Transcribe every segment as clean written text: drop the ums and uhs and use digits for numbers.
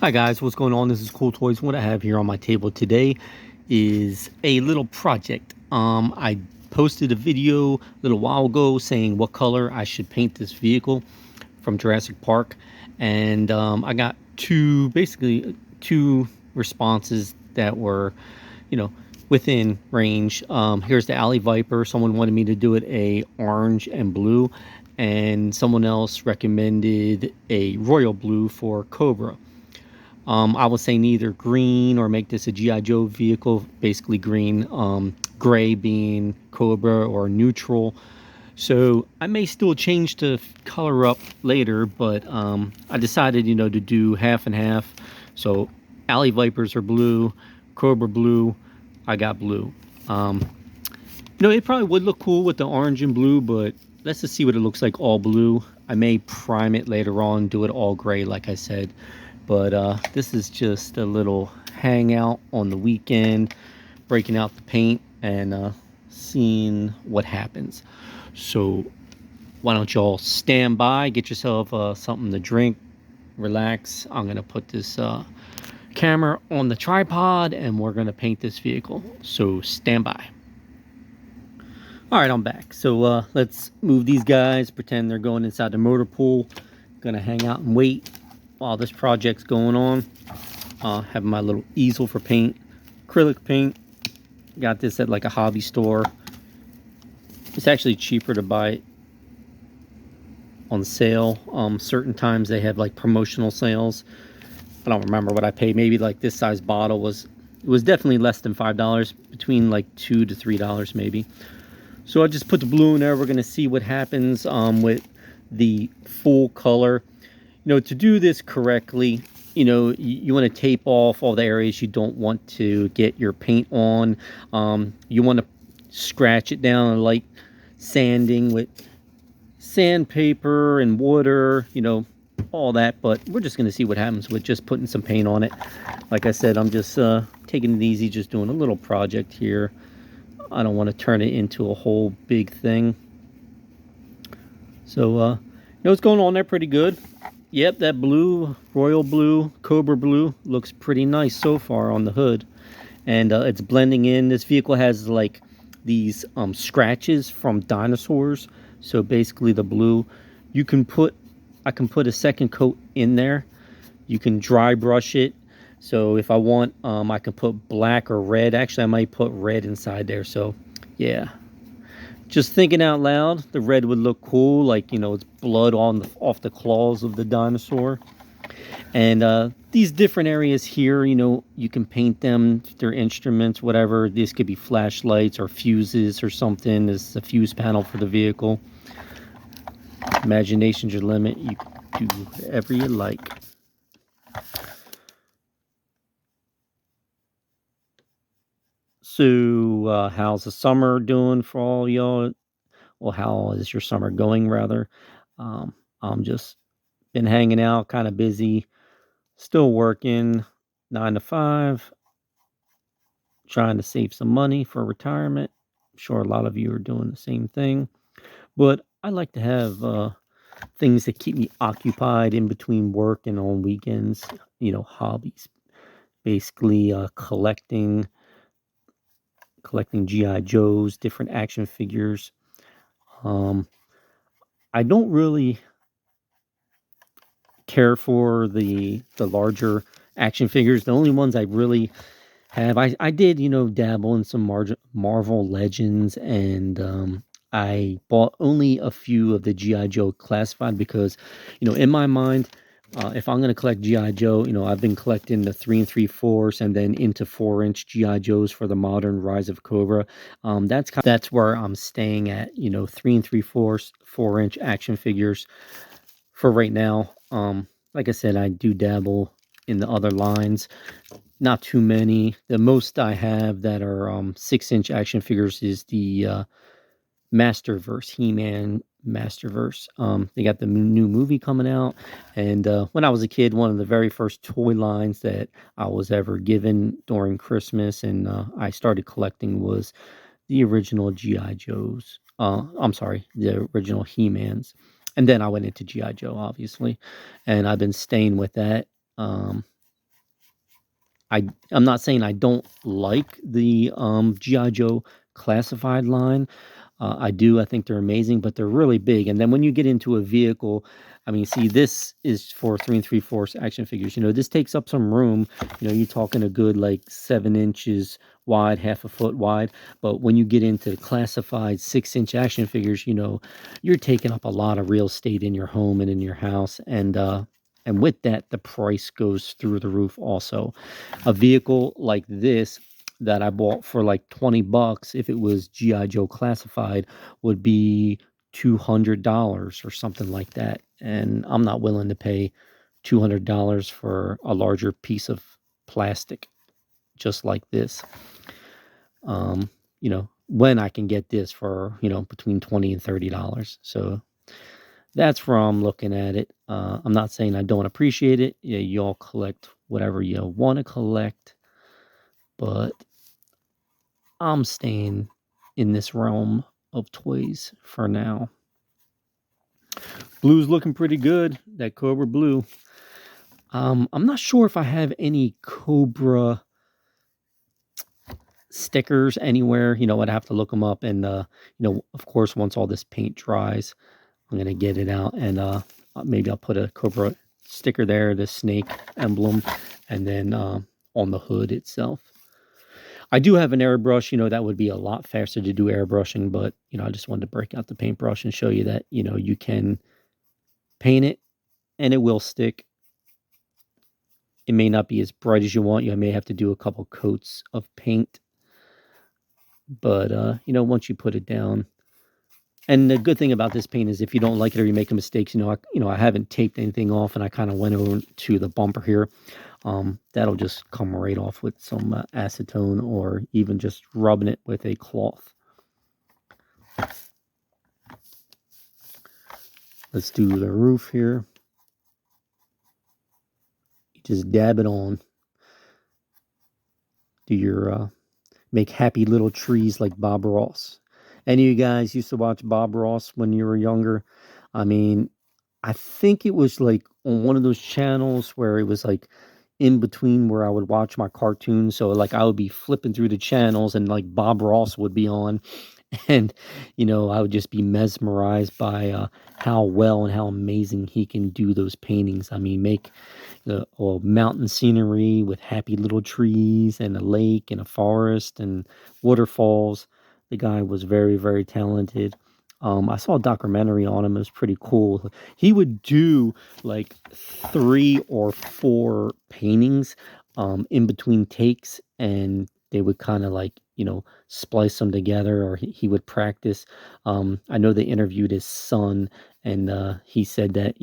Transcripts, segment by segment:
Hi guys, what's going on? This is Cool Toys. What I have here on my table today is a little project. I posted a video a little while ago saying what color I should paint this vehicle from Jurassic Park, and I got basically two responses that were, you know, within range. Here's the Alley Viper. Someone wanted me to do it a orange and blue, and someone else recommended a royal blue for Cobra. I would say neither green or make this a G.I. Joe vehicle, basically green, gray being Cobra or neutral. So I may still change the color up later, but I decided, to do half and half. So Alley Vipers are blue, Cobra blue, I got blue. It probably would look cool with the orange and blue, but let's just see what it looks like all blue. I may prime it later on, do it all gray like I said. But this is just a little hangout on the weekend, breaking out the paint and seeing what happens. So why don't y'all stand by, get yourself something to drink, relax. I'm going to put this camera on the tripod and we're going to paint this vehicle. So stand by. All right, I'm back. So let's move these guys, pretend they're going inside the motor pool. Gonna hang out and wait while this project's going on. Have my little easel for paint, acrylic paint. Got this at like a hobby store. It's actually cheaper to buy it on sale. Certain times they have like promotional sales. I don't remember what I paid. Maybe like this size bottle was definitely less than $5, between like $2 to $3 maybe. So I just put the blue in there. We're gonna see what happens with the full color. To do this correctly, you want to tape off all the areas you don't want to get your paint on. You want to scratch it down, light sanding with sandpaper and water, all that. But we're just going to see what happens with just putting some paint on it. Like I said, I'm just taking it easy, just doing a little project here. I don't want to turn it into a whole big thing. So, what's going on there pretty good. Yep, that blue, royal blue, Cobra blue looks pretty nice so far on the hood. And it's blending in. This vehicle has like these scratches from dinosaurs. So basically the blue, I can put a second coat in there. You can dry brush it. So if I want, I can put black or red. Actually, I might put red inside there. So yeah. Just thinking out loud, the red would look cool, like, it's blood off the claws of the dinosaur. And these different areas here, you can paint them, they're instruments, whatever. These could be flashlights or fuses or something. This is a fuse panel for the vehicle. Imagination's your limit. You can do whatever you like. So, how's the summer doing for all y'all? Well, how is your summer going, rather? I'm just been hanging out, kind of busy, still working 9 to 5, trying to save some money for retirement. I'm sure a lot of you are doing the same thing, but I like to have things that keep me occupied in between work and on weekends. Hobbies, basically collecting GI Joes, different action figures. I don't really care for the larger action figures. The only ones I really have, I did, dabble in some Marvel Legends, and I bought only a few of the GI Joe classified because, in my mind, if I'm going to collect GI Joe, I've been collecting the 3 3/4 and then into 4-inch GI Joes for the modern Rise of Cobra. That's where I'm staying at, 3 3/4, 4-inch action figures for right now. Like I said, I do dabble in the other lines. Not too many. The most I have that are 6-inch action figures is the Masterverse, He-Man Masterverse. They got the new movie coming out, and when I was a kid, one of the very first toy lines that I was ever given during Christmas, and I started collecting, was the original GI Joes. I'm sorry, the original He-Mans, and then I went into GI Joe, obviously, and I've been staying with that. I'm not saying I don't like the GI Joe classified line. I do. I think they're amazing, but they're really big. And then when you get into a vehicle, I mean, see, this is for 3 3/4 action figures. This takes up some room. You're talking a good like 7 inches wide, half a foot wide. But when you get into classified 6 inch action figures, you're taking up a lot of real estate in your home and in your house. And with that, the price goes through the roof also. A vehicle like this that I bought for like 20 bucks, if it was GI Joe classified, would be $200 or something like that. And I'm not willing to pay $200 for a larger piece of plastic just like this. When I can get this for, between $20 and $30. So that's where I'm looking at it. I'm not saying I don't appreciate it. Yeah, y'all collect whatever you want to collect, but I'm staying in this realm of toys for now. Blue's looking pretty good. That Cobra blue. I'm not sure if I have any Cobra stickers anywhere. I'd have to look them up. And, of course, once all this paint dries, I'm going to get it out. And maybe I'll put a Cobra sticker there, the snake emblem, and then on the hood itself. I do have an airbrush, that would be a lot faster to do airbrushing, but, I just wanted to break out the paintbrush and show you that, you can paint it and it will stick. It may not be as bright as you want. You may have to do a couple coats of paint, but, once you put it down. And the good thing about this paint is if you don't like it or you make a mistake, I haven't taped anything off, and I kind of went over to the bumper here. That'll just come right off with some acetone, or even just rubbing it with a cloth. Let's do the roof here. You just dab it on. Do your make happy little trees like Bob Ross. Any of you guys used to watch Bob Ross when you were younger? I mean, I think it was like on one of those channels where it was like in between where I would watch my cartoons. So like I would be flipping through the channels and like Bob Ross would be on. And, I would just be mesmerized by how well and how amazing he can do those paintings. I mean, make mountain scenery with happy little trees and a lake and a forest and waterfalls. The guy was very, very talented. I saw a documentary on him. It was pretty cool. He would do like 3 or 4 paintings in between takes, and they would kind of like, splice them together, or he would practice. I know they interviewed his son, and he said that,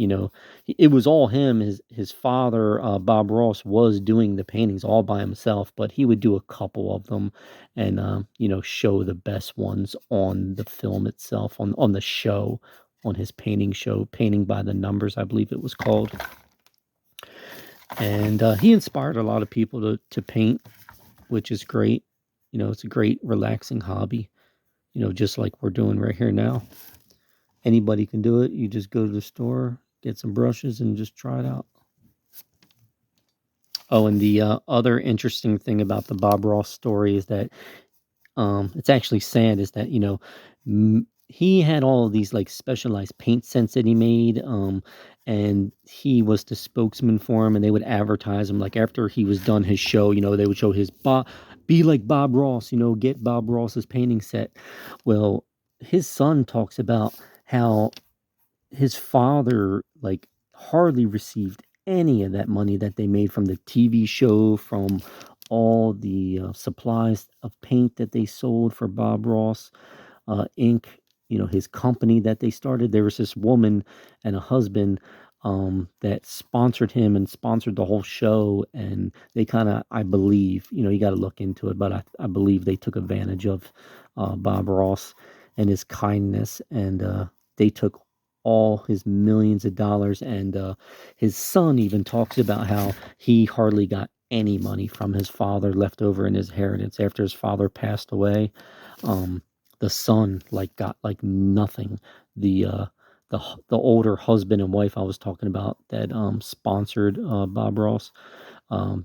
it was all him. His father, Bob Ross, was doing the paintings all by himself, but he would do a couple of them and, show the best ones on the film itself, on the show, on his painting show, Painting by the Numbers, I believe it was called. And he inspired a lot of people to paint, which is great. It's a great relaxing hobby, just like we're doing right here now. Anybody can do it. You just go to the store, get some brushes, and just try it out. Oh, and the other interesting thing about the Bob Ross story is that it's actually sad, is that, he had all of these like specialized paint scents that he made, and he was the spokesman for him, and they would advertise him. Like after he was done his show, they would show his be like Bob Ross, get Bob Ross's painting set. Well, his son talks about how his father like hardly received any of that money that they made from the TV show, from all the supplies of paint that they sold for Bob Ross Inc., his company that they started. There was this woman and a husband that sponsored him and sponsored the whole show. And they kind of, I believe, you got to look into it, but I believe they took advantage of Bob Ross and his kindness. And they took all his millions of dollars. And his son even talks about how he hardly got any money from his father left over in his inheritance after his father passed away. The son like got like nothing. The older husband and wife I was talking about that sponsored Bob Ross,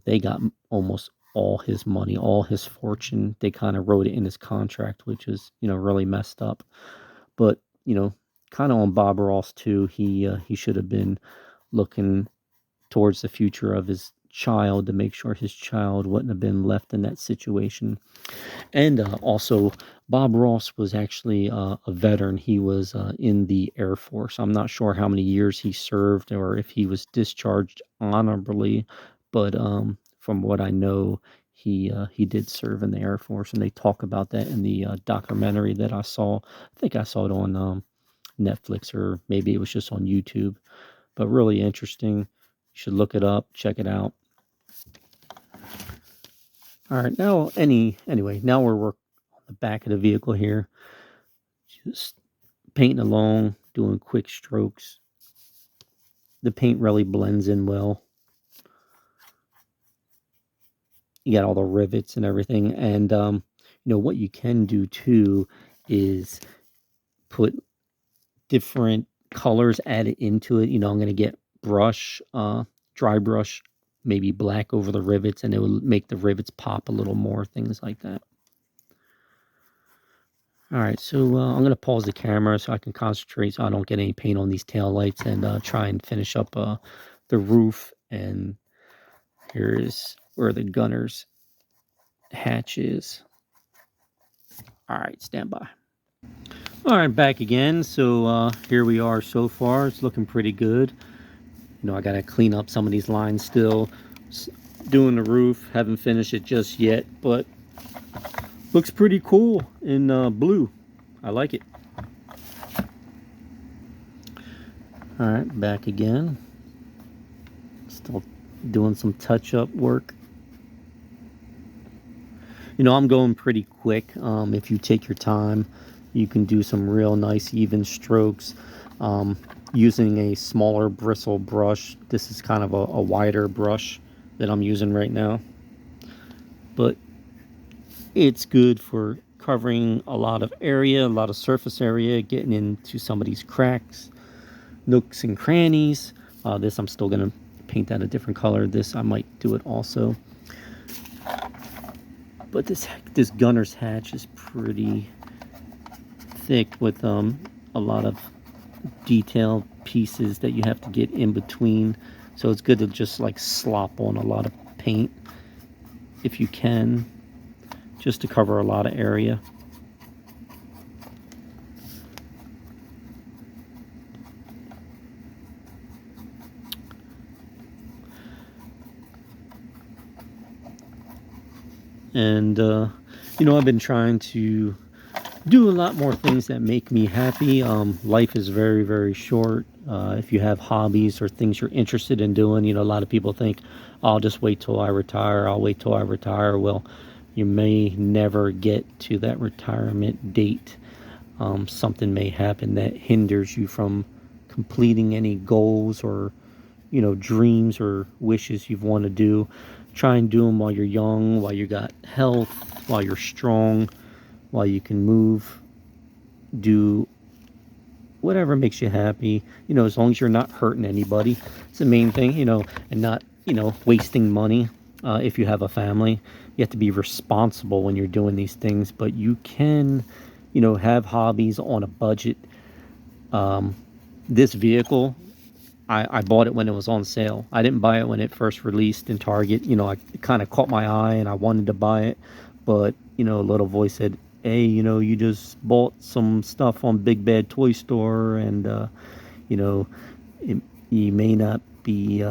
they got almost all his money, all his fortune. They kind of wrote it in his contract, which is, really messed up. But, kind of on Bob Ross too. He should have been looking towards the future of his child to make sure his child wouldn't have been left in that situation. And also, Bob Ross was actually a veteran. He was in the Air Force. I'm not sure how many years he served or if he was discharged honorably, but from what I know, he did serve in the Air Force, and they talk about that in the documentary that I saw. I think I saw it on Netflix, or maybe it was just on YouTube. But really interesting. You should look it up, check it out. All right, anyway, now we're working on the back of the vehicle here. Just painting along, doing quick strokes. The paint really blends in well. You got all the rivets and everything. And, what you can do too is put different colors added into it. I'm going to get dry brush, maybe black over the rivets, and it will make the rivets pop a little more, things like that. All right, so I'm going to pause the camera so I can concentrate so I don't get any paint on these tail lights, and try and finish up the roof. And here's where the gunner's hatch is. All right, stand by. All right, back again. So here we are so far. It's looking pretty good. I got to clean up some of these lines still. Doing the roof. Haven't finished it just yet, but looks pretty cool in blue. I like it. All right, back again. Still doing some touch-up work. I'm going pretty quick. If you take your time, you can do some real nice even strokes. Using a smaller bristle brush. This is kind of a wider brush that I'm using right now. But it's good for covering a lot of area, a lot of surface area, getting into some of these cracks, nooks and crannies. This I'm still going to paint that a different color. This I might do it also. But this gunner's hatch is pretty thick with a lot of detailed pieces that you have to get in between. So it's good to just like slop on a lot of paint if you can, just to cover a lot of area. And I've been trying to do a lot more things that make me happy. Life is very, very short. If you have hobbies or things you're interested in doing, a lot of people think, I'll just wait till I retire. I'll wait till I retire. Well, you may never get to that retirement date. Something may happen that hinders you from completing any goals or, dreams or wishes you want to do. Try and do them while you're young, while you got health, while you're strong, while you can move, do whatever makes you happy, as long as you're not hurting anybody. It's the main thing, and not, wasting money. If you have a family, you have to be responsible when you're doing these things, but you can, have hobbies on a budget. This vehicle, I bought it when it was on sale. I didn't buy it when it first released in Target. It kind of caught my eye and I wanted to buy it, but, a little voice said, hey, you just bought some stuff on Big Bad Toy Store, and, you may not be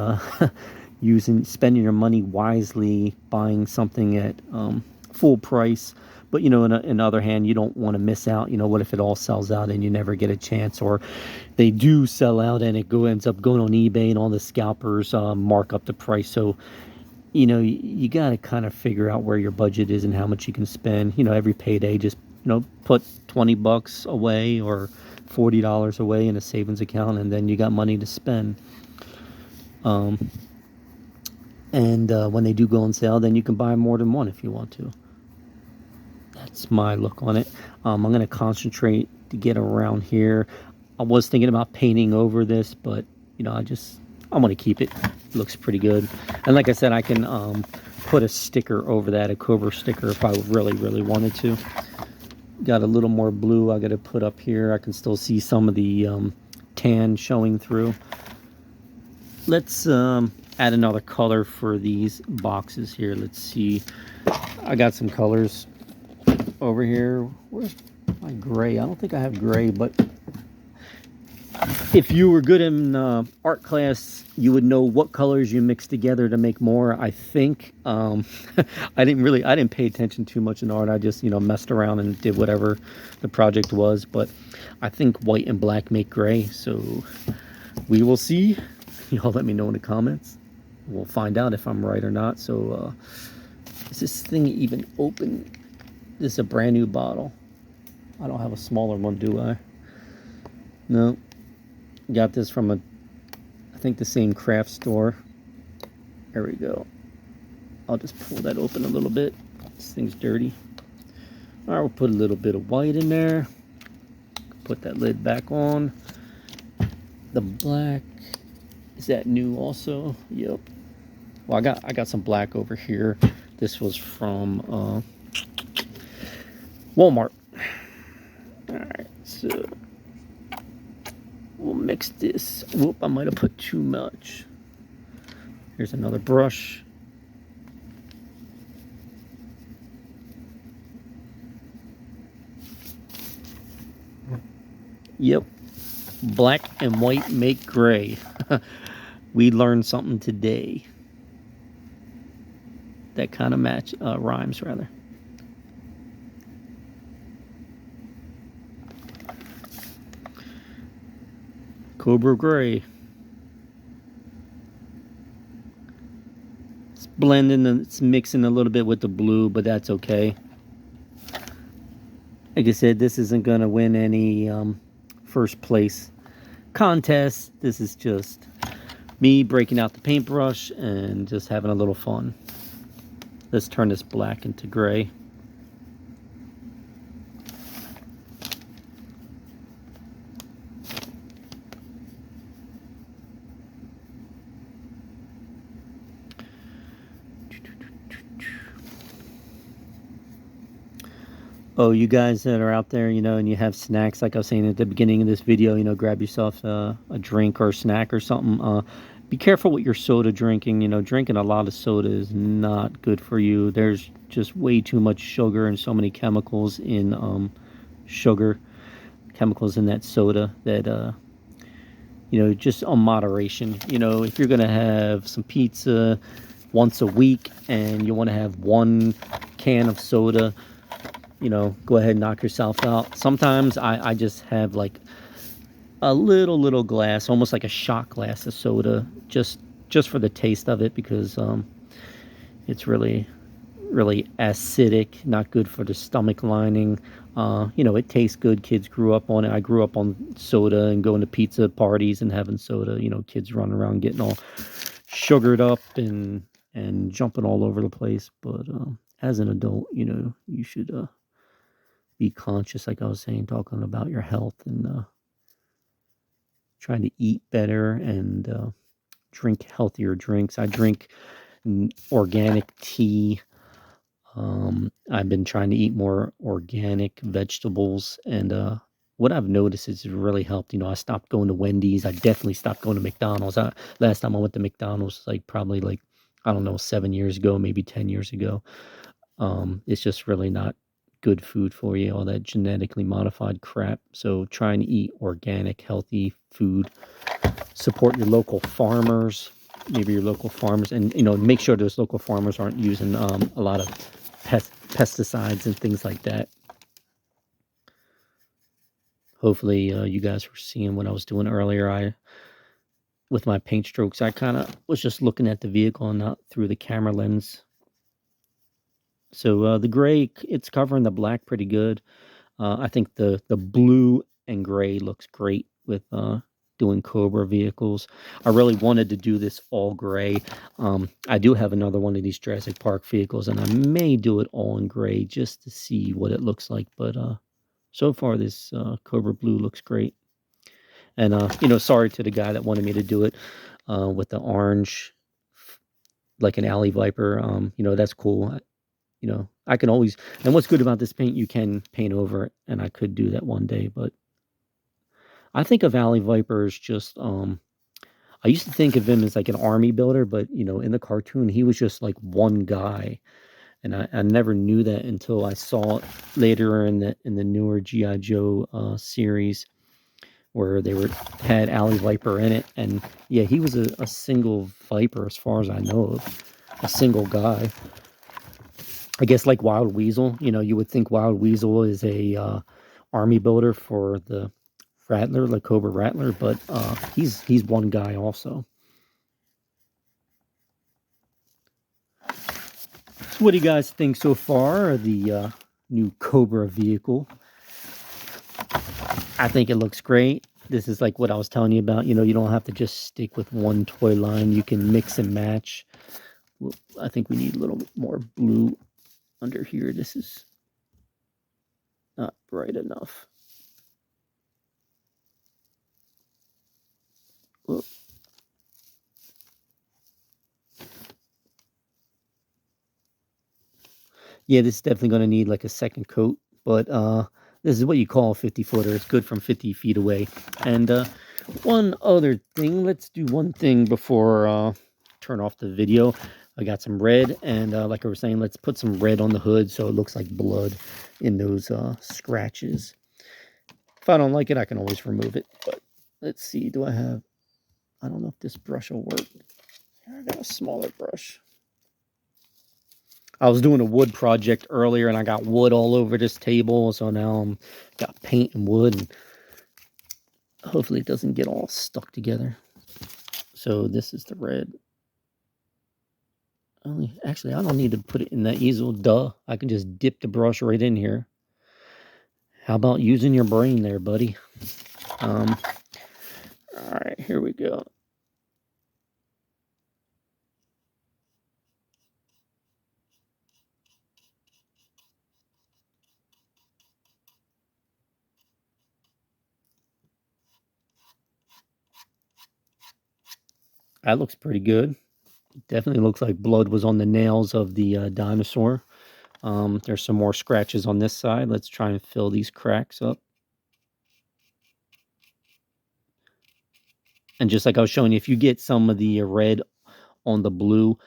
spending your money wisely, buying something at full price. But, on the other hand, you don't want to miss out. What if it all sells out and you never get a chance, or they do sell out and it ends up going on eBay and all the scalpers mark up the price. So, you got to kind of figure out where your budget is and how much you can spend. Every payday, just, put $20 away or $40 away in a savings account, and then you got money to spend. And when they do go on sale, then you can buy more than one if you want to. That's my look on it. I'm going to concentrate to get around here. I was thinking about painting over this, but, I'm going to keep it. It looks pretty good. And like I said, I can put a sticker over that, a Cobra sticker, if I really wanted to. Got a little more blue I got to put up here. I can still see some of the tan showing through. Let's add another color for these boxes here. Let's see. I got some colors over here. Where's my gray? I don't think I have gray, but if you were good in art class, you would know what colors you mix together to make more. I think I didn't pay attention too much in art. I just, messed around and did whatever the project was. But I think white and black make gray. So we will see. Y'all let me know in the comments. We'll find out if I'm right or not. So is this thing even open? This is a brand new bottle. I don't have a smaller one, do I? No. Got this from I think the same craft store. There we go. I'll just pull that open a little bit. This thing's dirty. All right, we'll put a little bit of white in there. Put that lid back on. The black, is that new also? Yep. Well, I got some black over here. This was from Walmart. All right, so we'll mix this. Whoop, I might have put too much. Here's another brush. Yep. Black and white make gray. We learned something today. That kind of rhymes rather. Cobra gray. It's blending and it's mixing a little bit with the blue, but that's okay. Like I said, this isn't gonna win any first place contest. This is just me breaking out the paintbrush and just having a little fun. Let's turn this black into gray. Oh, you guys that are out there, and you have snacks, like I was saying at the beginning of this video, grab yourself a drink or a snack or something. Be careful with your soda drinking. Drinking a lot of soda is not good for you. There's just way too much sugar and so many chemicals in chemicals in that soda that, just on moderation. If you're going to have some pizza once a week and you want to have one can of soda, go ahead and knock yourself out. Sometimes I just have like a little glass, almost like a shot glass of soda, just for the taste of it, because it's really acidic, not good for the stomach lining. It tastes good. Kids grew up on it. I grew up on soda and going to pizza parties and having soda. Kids running around getting all sugared up and jumping all over the place. But as an adult, you should be conscious, like I was saying, talking about your health and trying to eat better and drink healthier drinks. I drink organic tea. I've been trying to eat more organic vegetables, and what I've noticed is it's really helped. I stopped going to Wendy's. I definitely stopped going to McDonald's. Last time I went to McDonald's was probably I don't know, 7 years ago, maybe 10 years ago. It's just really not good food for you, all that genetically modified crap. So trying to eat organic, healthy food. Support your local farmers, maybe your local farmers, and make sure those local farmers aren't using a lot of pesticides and things like that. Hopefully you guys were seeing what I was doing earlier. With my paint strokes, I kind of was just looking at the vehicle and not through the camera lens. So the gray, it's covering the black pretty good. I think the blue and gray looks great with doing Cobra vehicles. I really wanted to do this all gray. I do have another one of these Jurassic Park vehicles, and I may do it all in gray just to see what it looks like. But so far, this Cobra blue looks great. And sorry to the guy that wanted me to do it with the orange like an alley viper. That's cool. I can always, and what's good about this paint, you can paint over it, and I could do that one day, but I think of alley viper as just I used to think of him as like an army builder, but in the cartoon he was just like one guy. And I never knew that until I saw it later in the newer GI Joe series, where they had Alley Viper in it, and yeah, he was a single Viper as far as I know of, a single guy. I guess like Wild Weasel, you would think Wild Weasel is a army builder for the Rattler, like Cobra Rattler, but he's one guy also. So what do you guys think so far of the new Cobra vehicle? I think it looks great. This is like what I was telling you about. You don't have to just stick with one toy line. You can mix and match. Well, I think we need a little bit more blue under here. This is not bright enough. Whoop. Yeah, this is definitely going to need like a second coat, but this is what you call a 50-footer. It's good from 50 feet away. And one other thing, let's do one thing before turn off the video. I got some red, and like I was saying, let's put some red on the hood so it looks like blood in those scratches. If I don't like it, I can always remove it. But let's see, I don't know if this brush will work. I got a smaller brush. I was doing a wood project earlier, and I got wood all over this table, so now I'm got paint and wood, and hopefully it doesn't get all stuck together. So this is the red. Actually, I don't need to put it in that easel. Duh. I can just dip the brush right in here. How about using your brain there, buddy? All right, here we go. That looks pretty good. Definitely looks like blood was on the nails of the dinosaur. There's some more scratches on this side. Let's try and fill these cracks up. And just like I was showing you, if you get some of the red on the blue,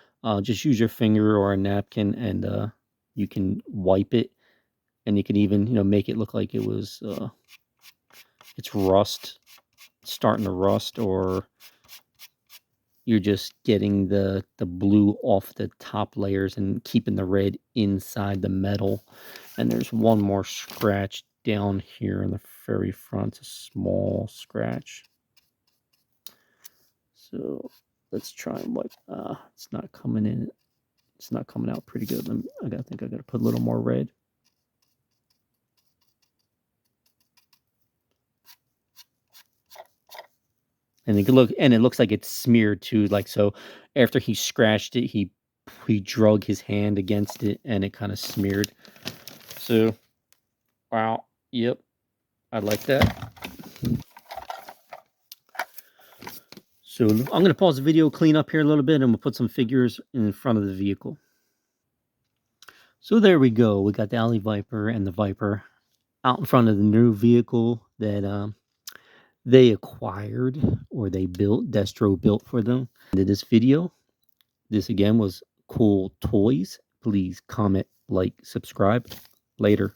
just use your finger or a napkin, and you can wipe it. And you can even, make it look like it's rust, starting to rust, or you're just getting the blue off the top layers and keeping the red inside the metal. And there's one more scratch down here in the very front, a small scratch. So let's try and wipe. It's not coming in. It's not coming out pretty good. I think I gotta put a little more red. And it looks like it's smeared too. Like, so after he scratched it, he drug his hand against it, and it kind of smeared. So, wow, yep, I like that. So I'm going to pause the video, clean up here a little bit, and we'll put some figures in front of the vehicle. So there we go. We got the Alley Viper and the Viper out in front of the new vehicle that they acquired, or they built. Destro built for them. In this video, this again was Cool Toys. Please comment, like, subscribe. Later.